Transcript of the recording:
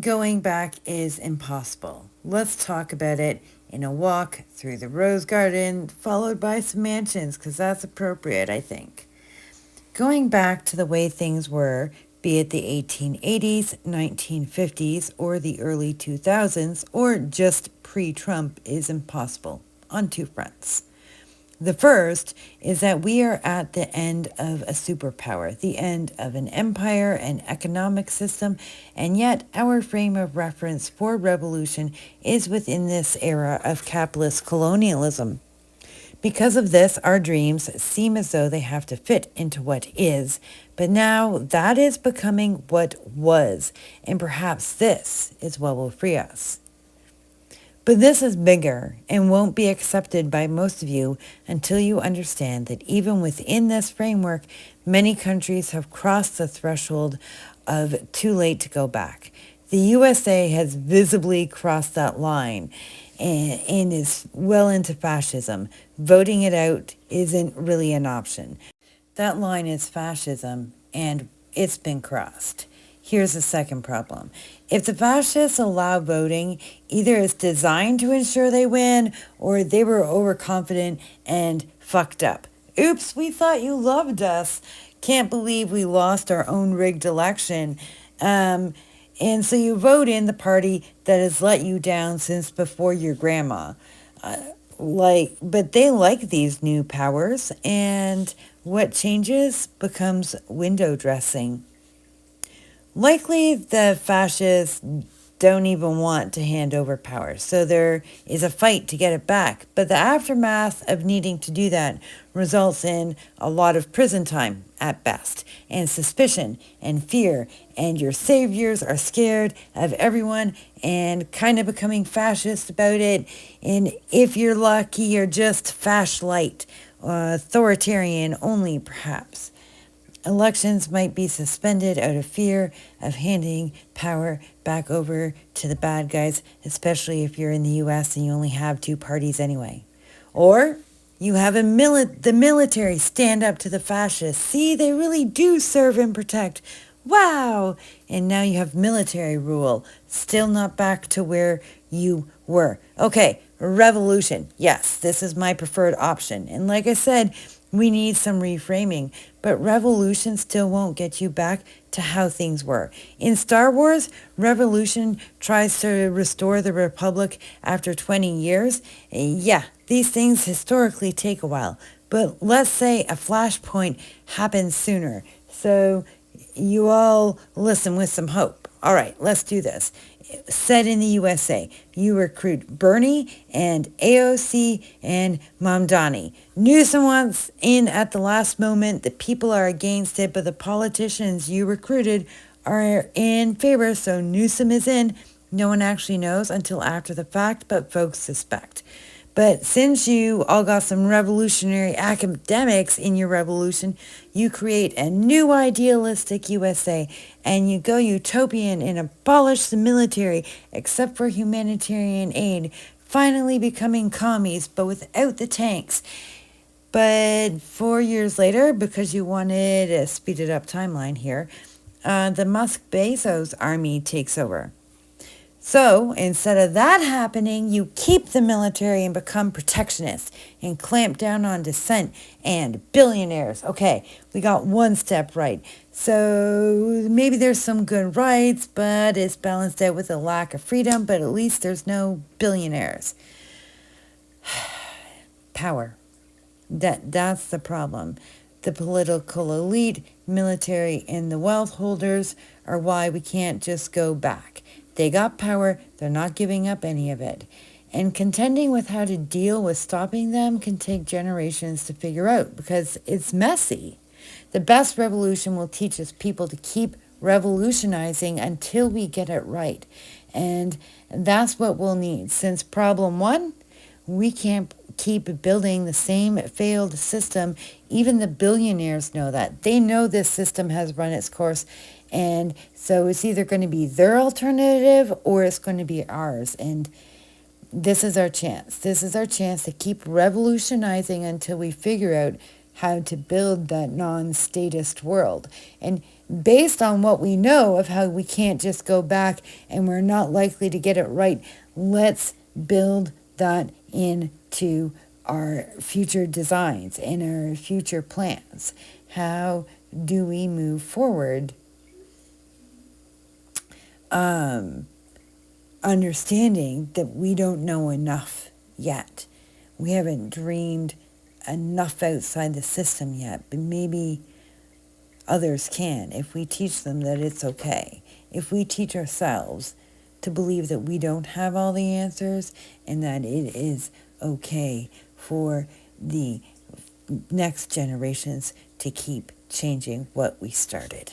Going back is impossible. Let's talk about it in a walk through the rose garden, followed by some mansions, because that's appropriate, I think. Going back to the way things were, be it the 1880s, 1950s, or the early 2000s, or just pre-Trump, is impossible on two fronts. The first is that we are at the end of a superpower, the end of an empire, an economic system, and yet our frame of reference for revolution is within this era of capitalist colonialism. Because of this, our dreams seem as though they have to fit into what is, but now that is becoming what was, and perhaps this is what will free us. But this is bigger and won't be accepted by most of you until you understand that even within this framework, many countries have crossed the threshold of too late to go back. The USA has visibly crossed that line and is well into fascism. Voting it out isn't really an option. That line is fascism, and it's been crossed. Here's the second problem. If the fascists allow voting, either it's designed to ensure they win, or they were overconfident and fucked up. Oops, we thought you loved us. Can't believe we lost our own rigged election. And so you vote in the party that has let you down since before your grandma. But they like these new powers, and what changes becomes window dressing. Likely the fascists don't even want to hand over power, so there is a fight to get it back. But the aftermath of needing to do that results in a lot of prison time at best, and suspicion and fear, and your saviors are scared of everyone and kind of becoming fascist about it. And if you're lucky, you're just fascist, authoritarian only perhaps. Elections might be suspended out of fear of handing power back over to the bad guys, especially if you're in the US and you only have two parties anyway. Or you have the military stand up to the fascists. See, they really do serve and protect. Wow! And now you have military rule. Still not back to where you were. Okay, revolution. Yes, this is my preferred option. And like I said, we need some reframing, but revolution still won't get you back to how things were. In Star Wars, revolution tries to restore the Republic after 20 years. Yeah, these things historically take a while, but let's say a flashpoint happens sooner. So you all listen with some hope. All right, let's do this. Set in the USA, you recruit Bernie and AOC and Mamdani. Newsom wants in at the last moment. The people are against it, but the politicians you recruited are in favor, so Newsom is in. No one actually knows until after the fact, but folks suspect. But since you all got some revolutionary academics in your revolution, you create a new idealistic USA and you go utopian and abolish the military except for humanitarian aid, finally becoming commies but without the tanks. But 4 years later, because you wanted a speeded up timeline here, the Musk Bezos army takes over. So instead of that happening, you keep the military and become protectionists and clamp down on dissent and billionaires. Okay, we got one step right. So maybe there's some good rights, but it's balanced out with a lack of freedom, but at least there's no billionaires. Power. That's the problem. The political elite, military, and the wealth holders are why we can't just go back. They got power, they're not giving up any of it. And contending with how to deal with stopping them can take generations to figure out because it's messy. The best revolution will teach us people to keep revolutionizing until we get it right. And that's what we'll need. Since problem one, we can't keep building the same failed system. Even the billionaires know that. They know this system has run its course. And so it's either going to be their alternative or it's going to be ours. And this is our chance. This is our chance to keep revolutionizing until we figure out how to build that non-statist world. And based on what we know of how we can't just go back and we're not likely to get it right, let's build that into our future designs and our future plans. How do we move forward? Understanding that we don't know enough yet. We haven't dreamed enough outside the system yet, but maybe others can if we teach them that it's okay. If we teach ourselves to believe that we don't have all the answers and that it is okay for the next generations to keep changing what we started.